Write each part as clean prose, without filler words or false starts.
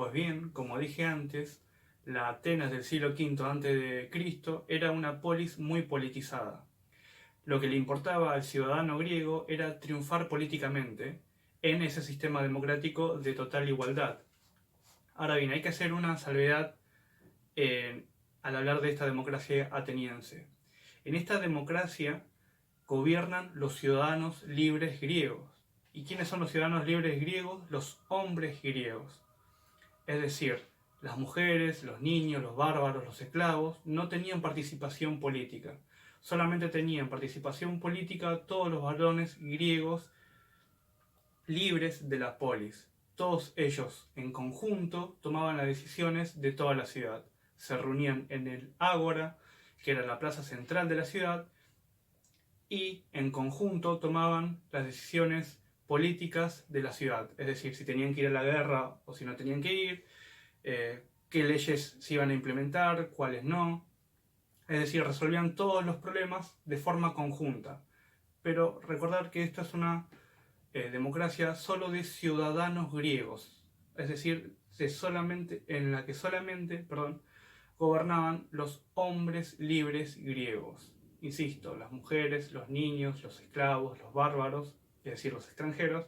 Pues bien, como dije antes, la Atenas del siglo V a.C. era una polis muy politizada. Lo que le importaba al ciudadano griego era triunfar políticamente en ese sistema democrático de total igualdad. Ahora bien, hay que hacer una salvedad eh, al hablar de esta democracia ateniense. En esta democracia gobiernan los ciudadanos libres griegos. ¿Y quiénes son los ciudadanos libres griegos? Los hombres griegos. Es decir, las mujeres, los niños, los bárbaros, los esclavos no tenían participación política. Solamente tenían participación política todos los varones griegos libres de la polis. Todos ellos en conjunto tomaban las decisiones de toda la ciudad. Se reunían en el ágora, que era la plaza central de la ciudad, y en conjunto tomaban las decisiones políticas de la ciudad. Es decir, si tenían que ir a la guerra o si no tenían que ir, qué leyes se iban a implementar, cuáles no. Es decir, resolvían todos los problemas de forma conjunta. Pero recordar que esta es una democracia solo de ciudadanos griegos. Es decir, en la que solamente gobernaban los hombres libres griegos. Insisto, las mujeres, los niños, los esclavos, los bárbaros, es decir, los extranjeros,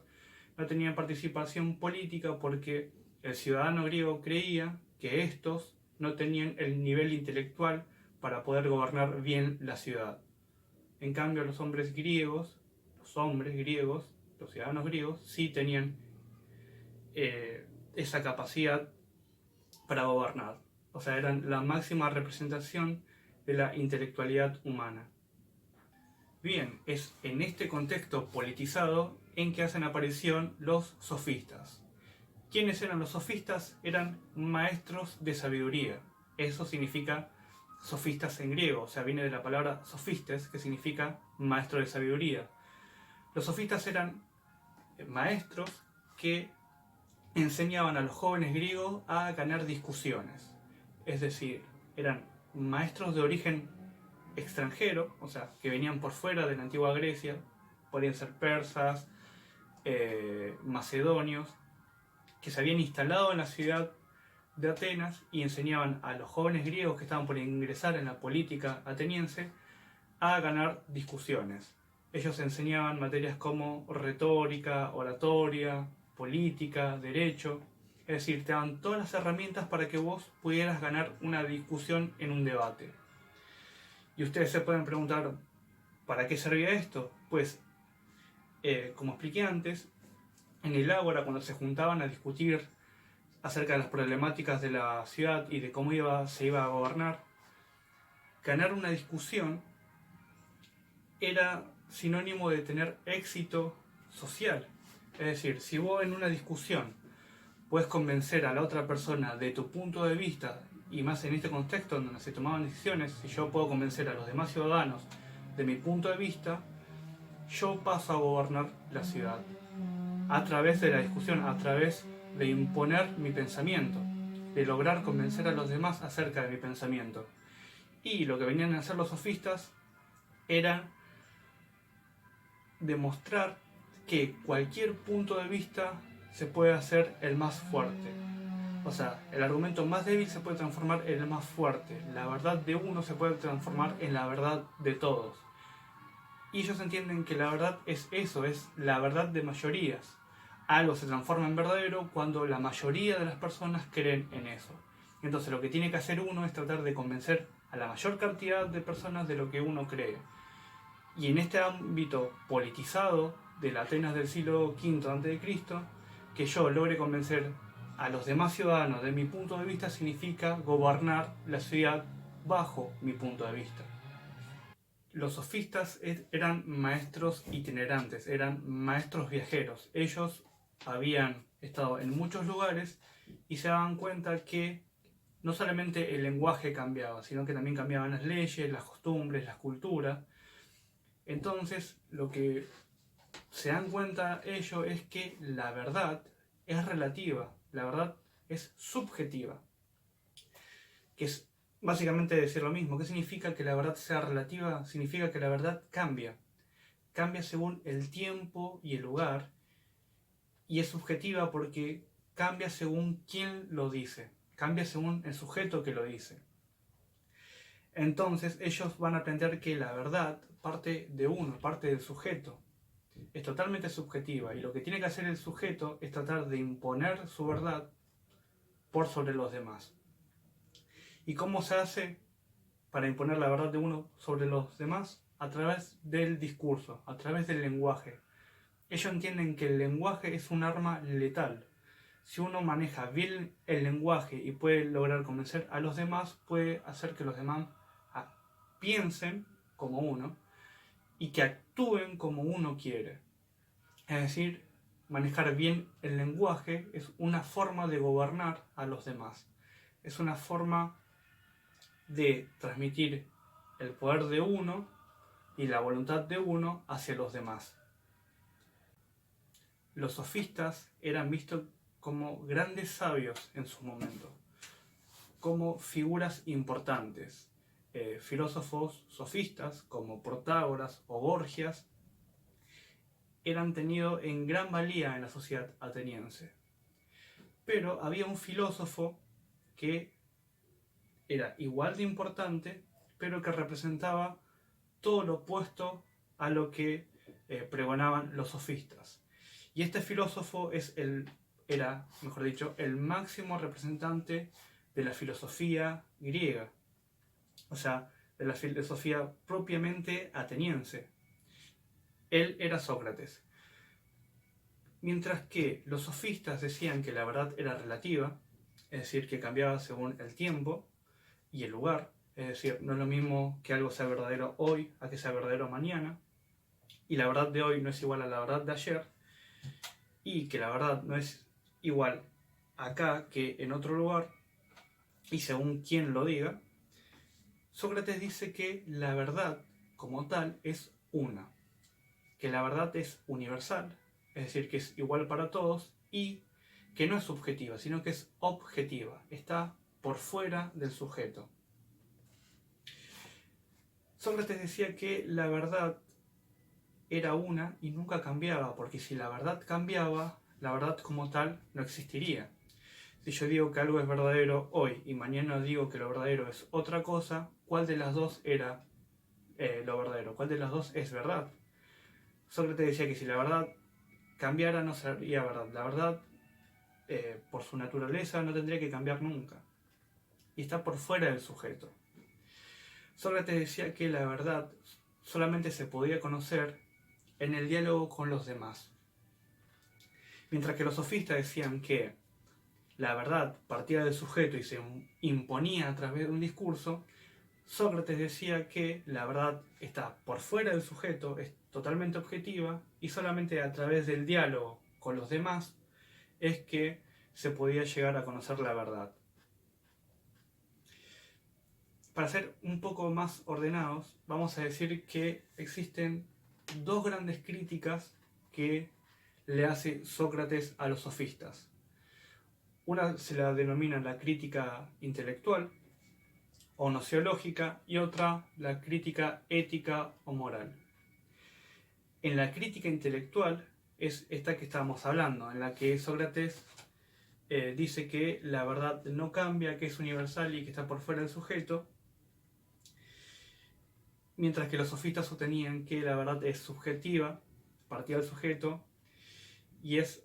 no tenían participación política porque el ciudadano griego creía que estos no tenían el nivel intelectual para poder gobernar bien la ciudad. En cambio, los hombres griegos, los ciudadanos griegos, sí tenían esa capacidad para gobernar. O sea, eran la máxima representación de la intelectualidad humana. Bien, es en este contexto politizado en que hacen aparición los sofistas. ¿Quiénes eran los sofistas? Eran maestros de sabiduría. Eso significa sofistas en griego, o sea, viene de la palabra sofistes, que significa maestro de sabiduría. Los sofistas eran maestros que enseñaban a los jóvenes griegos a ganar discusiones. Es decir, eran maestros de origen extranjero, o sea, que venían por fuera de la antigua Grecia, podían ser persas, macedonios, que se habían instalado en la ciudad de Atenas y enseñaban a los jóvenes griegos que estaban por ingresar en la política ateniense a ganar discusiones. Ellos enseñaban materias como retórica, oratoria, política, derecho, es decir, te daban todas las herramientas para que vos pudieras ganar una discusión en un debate. Y ustedes se pueden preguntar, ¿para qué servía esto? Pues, como expliqué antes, en el ágora, cuando se juntaban a discutir acerca de las problemáticas de la ciudad y de cómo se iba a gobernar, ganar una discusión era sinónimo de tener éxito social. Es decir, si vos en una discusión puedes convencer a la otra persona de tu punto de vista, y más en este contexto donde se tomaban decisiones, si yo puedo convencer a los demás ciudadanos de mi punto de vista, yo paso a gobernar la ciudad a través de la discusión, a través de imponer mi pensamiento, de lograr convencer a los demás acerca de mi pensamiento. Y lo que venían a hacer los sofistas era demostrar que cualquier punto de vista se puede hacer el más fuerte. O sea, el argumento más débil se puede transformar en el más fuerte. La verdad de uno se puede transformar en la verdad de todos. Y ellos entienden que la verdad es eso, es la verdad de mayorías. Algo se transforma en verdadero cuando la mayoría de las personas creen en eso. Entonces lo que tiene que hacer uno es tratar de convencer a la mayor cantidad de personas de lo que uno cree. Y en este ámbito politizado de la Atenas del siglo V a.C., que yo logre convencer a los demás ciudadanos de mi punto de vista significa gobernar la ciudad bajo mi punto de vista. Los sofistas eran maestros itinerantes, eran maestros viajeros. Ellos habían estado en muchos lugares y se daban cuenta que no solamente el lenguaje cambiaba, sino que también cambiaban las leyes, las costumbres, las culturas. Entonces, lo que se dan cuenta ellos es que la verdad es relativa, la verdad es subjetiva, que es básicamente decir lo mismo. ¿Qué significa que la verdad sea relativa? Significa que la verdad cambia según el tiempo y el lugar, y es subjetiva porque cambia según quién lo dice, cambia según el sujeto que lo dice. Entonces ellos van a plantear que la verdad parte de uno, parte del sujeto. Es totalmente subjetiva y lo que tiene que hacer el sujeto es tratar de imponer su verdad por sobre los demás. ¿Y cómo se hace para imponer la verdad de uno sobre los demás? A través del discurso, a través del lenguaje. Ellos entienden que el lenguaje es un arma letal. Si uno maneja bien el lenguaje y puede lograr convencer a los demás, puede hacer que los demás piensen como uno y que actúen como uno quiere. Es decir, manejar bien el lenguaje es una forma de gobernar a los demás. Es una forma de transmitir el poder de uno y la voluntad de uno hacia los demás. Los sofistas eran vistos como grandes sabios en su momento, como figuras importantes. Filósofos sofistas como Protágoras o Gorgias eran tenidos en gran valía en la sociedad ateniense. Pero había un filósofo que era igual de importante, pero que representaba todo lo opuesto a lo que pregonaban los sofistas. Y este filósofo era, mejor dicho, el máximo representante de la filosofía griega, o sea, de la filosofía propiamente ateniense. Él era Sócrates. Mientras que los sofistas decían que la verdad era relativa, es decir, que cambiaba según el tiempo y el lugar, es decir, no es lo mismo que algo sea verdadero hoy a que sea verdadero mañana, y la verdad de hoy no es igual a la verdad de ayer, y que la verdad no es igual acá que en otro lugar, y según quien lo diga, Sócrates dice que la verdad como tal es una, que la verdad es universal, es decir, que es igual para todos, y que no es subjetiva, sino que es objetiva, está por fuera del sujeto. Sócrates decía que la verdad era una y nunca cambiaba, porque si la verdad cambiaba, la verdad como tal no existiría. Si yo digo que algo es verdadero hoy y mañana digo que lo verdadero es otra cosa, ¿cuál de las dos era lo verdadero? ¿Cuál de las dos es verdad? Sócrates decía que si la verdad cambiara no sería verdad. La verdad, por su naturaleza, no tendría que cambiar nunca. Y está por fuera del sujeto. Sócrates decía que la verdad solamente se podía conocer en el diálogo con los demás. Mientras que los sofistas decían que la verdad partía del sujeto y se imponía a través de un discurso, Sócrates decía que la verdad está por fuera del sujeto, es totalmente objetiva y solamente a través del diálogo con los demás es que se podía llegar a conocer la verdad. Para ser un poco más ordenados, vamos a decir que existen dos grandes críticas que le hace Sócrates a los sofistas. Una se la denomina la crítica intelectual o nociológica y otra la crítica ética o moral. En la crítica intelectual es esta que estábamos hablando, en la que Sócrates dice que la verdad no cambia, que es universal y que está por fuera del sujeto, mientras que los sofistas sostenían que la verdad es subjetiva, partida del sujeto, y es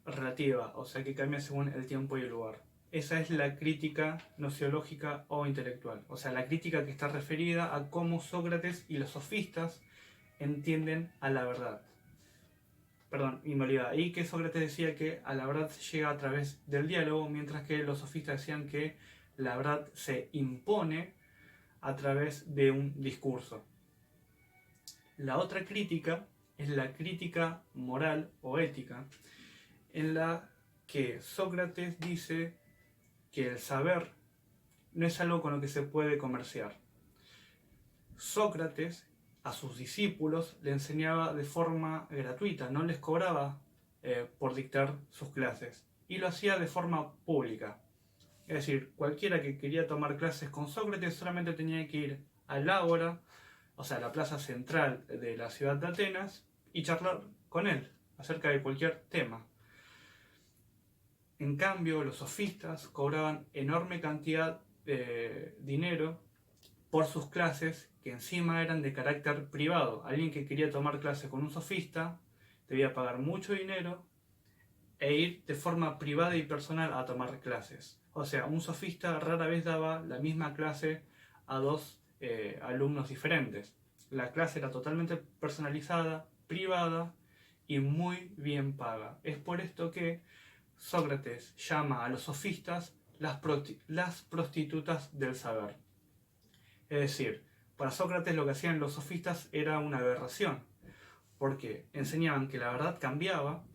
relativa, o sea que cambia según el tiempo y el lugar. Esa es la crítica nociológica o intelectual, o sea, la crítica que está referida a cómo Sócrates y los sofistas entienden a la verdad. Perdón, y me olvidaba. Y que Sócrates decía que a la verdad se llega a través del diálogo, mientras que los sofistas decían que la verdad se impone a través de un discurso. La otra crítica es la crítica moral o ética, en la que Sócrates dice que el saber no es algo con lo que se puede comerciar. Sócrates a sus discípulos le enseñaba de forma gratuita, no les cobraba por dictar sus clases, y lo hacía de forma pública. Es decir, cualquiera que quería tomar clases con Sócrates solamente tenía que ir al ágora, o sea, la plaza central de la ciudad de Atenas, y charlar con él acerca de cualquier tema. En cambio, los sofistas cobraban enorme cantidad de dinero por sus clases, que encima eran de carácter privado. Alguien que quería tomar clases con un sofista debía pagar mucho dinero e ir de forma privada y personal a tomar clases. O sea, un sofista rara vez daba la misma clase a dos alumnos diferentes. La clase era totalmente personalizada, privada y muy bien paga. Es por esto que Sócrates llama a los sofistas las prostitutas del saber. Es decir, para Sócrates lo que hacían los sofistas era una aberración, porque enseñaban que la verdad cambiaba,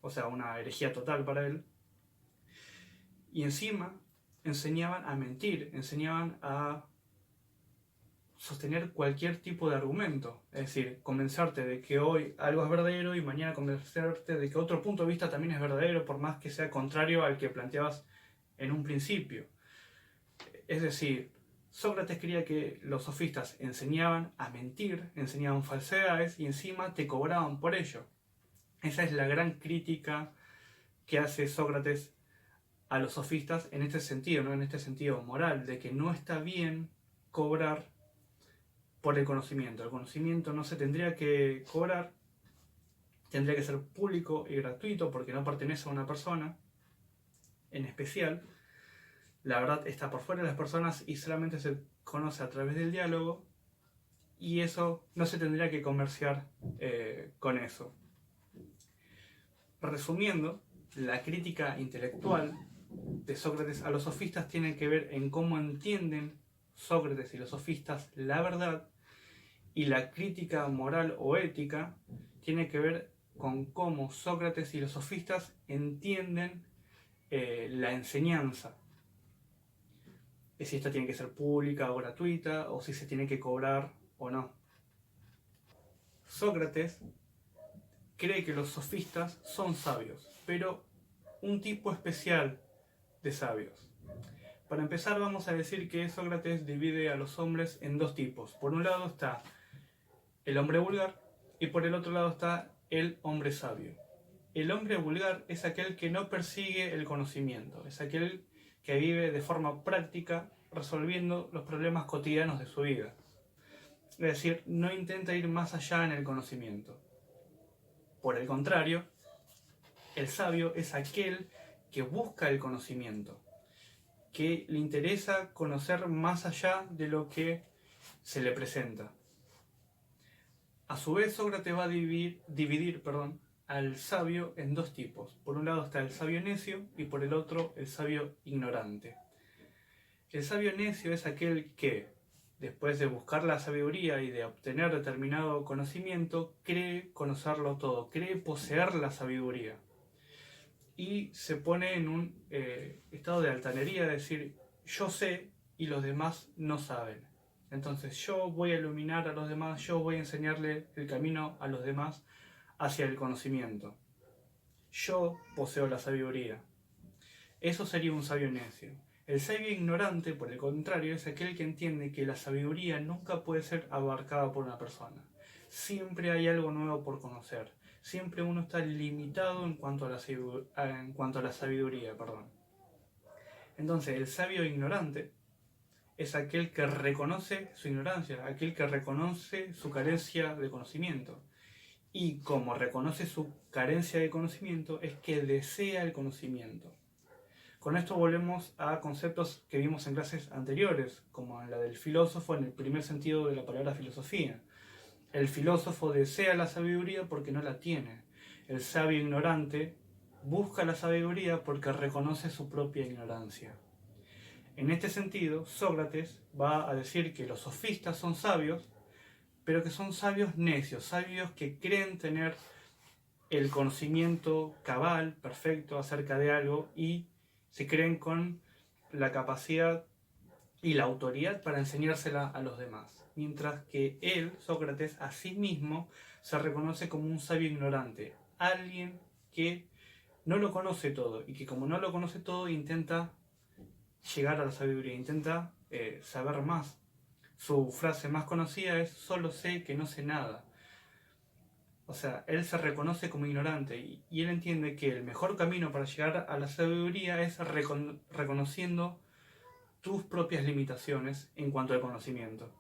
o sea, una herejía total para él, y encima enseñaban a mentir, enseñaban a sostener cualquier tipo de argumento, es decir, convencerte de que hoy algo es verdadero y mañana convencerte de que otro punto de vista también es verdadero, por más que sea contrario al que planteabas en un principio. Es decir, Sócrates creía que los sofistas enseñaban a mentir, enseñaban falsedades y encima te cobraban por ello. Esa es la gran crítica que hace Sócrates a los sofistas en este sentido, ¿no? En este sentido moral, de que no está bien cobrar por el conocimiento. El conocimiento no se tendría que cobrar, tendría que ser público y gratuito porque no pertenece a una persona en especial. La verdad está por fuera de las personas y solamente se conoce a través del diálogo, y eso no se tendría que comerciar con eso. Resumiendo, la crítica intelectual de Sócrates a los sofistas tiene que ver en cómo entienden Sócrates y los sofistas la verdad, y la crítica moral o ética tiene que ver con cómo Sócrates y los sofistas entienden la enseñanza. Si esta tiene que ser pública o gratuita, o si se tiene que cobrar o no. Sócrates cree que los sofistas son sabios, pero un tipo especial de sabios. Para empezar, vamos a decir que Sócrates divide a los hombres en dos tipos. Por un lado está el hombre vulgar y por el otro lado está el hombre sabio. El hombre vulgar es aquel que no persigue el conocimiento, es aquel que vive de forma práctica resolviendo los problemas cotidianos de su vida. Es decir, no intenta ir más allá en el conocimiento. Por el contrario, el sabio es aquel que busca el conocimiento, que le interesa conocer más allá de lo que se le presenta. A su vez, Sócrates va a dividir al sabio en dos tipos. Por un lado está el sabio necio y por el otro el sabio ignorante. El sabio necio es aquel que, después de buscar la sabiduría y de obtener determinado conocimiento, cree conocerlo todo, cree poseer la sabiduría. Y se pone en un estado de altanería, es decir, yo sé y los demás no saben. Entonces yo voy a iluminar a los demás, yo voy a enseñarle el camino a los demás hacia el conocimiento. Yo poseo la sabiduría. Eso sería un sabio necio. El sabio ignorante, por el contrario, es aquel que entiende que la sabiduría nunca puede ser abarcada por una persona. Siempre hay algo nuevo por conocer. Siempre uno está limitado en cuanto a la sabiduría. Entonces, el sabio ignorante es aquel que reconoce su ignorancia, aquel que reconoce su carencia de conocimiento. Y como reconoce su carencia de conocimiento, es que desea el conocimiento. Con esto volvemos a conceptos que vimos en clases anteriores, como en la del filósofo en el primer sentido de la palabra filosofía. El filósofo desea la sabiduría porque no la tiene. El sabio ignorante busca la sabiduría porque reconoce su propia ignorancia. En este sentido, Sócrates va a decir que los sofistas son sabios, pero que son sabios necios, sabios que creen tener el conocimiento cabal, perfecto, acerca de algo, y se creen con la capacidad y la autoridad para enseñársela a los demás. Mientras que él, Sócrates, a sí mismo se reconoce como un sabio ignorante, alguien que no lo conoce todo y que como no lo conoce todo intenta llegar a la sabiduría, intenta saber más. Su frase más conocida es: solo sé que no sé nada. O sea, él se reconoce como ignorante y él entiende que el mejor camino para llegar a la sabiduría es reconociendo tus propias limitaciones en cuanto al conocimiento.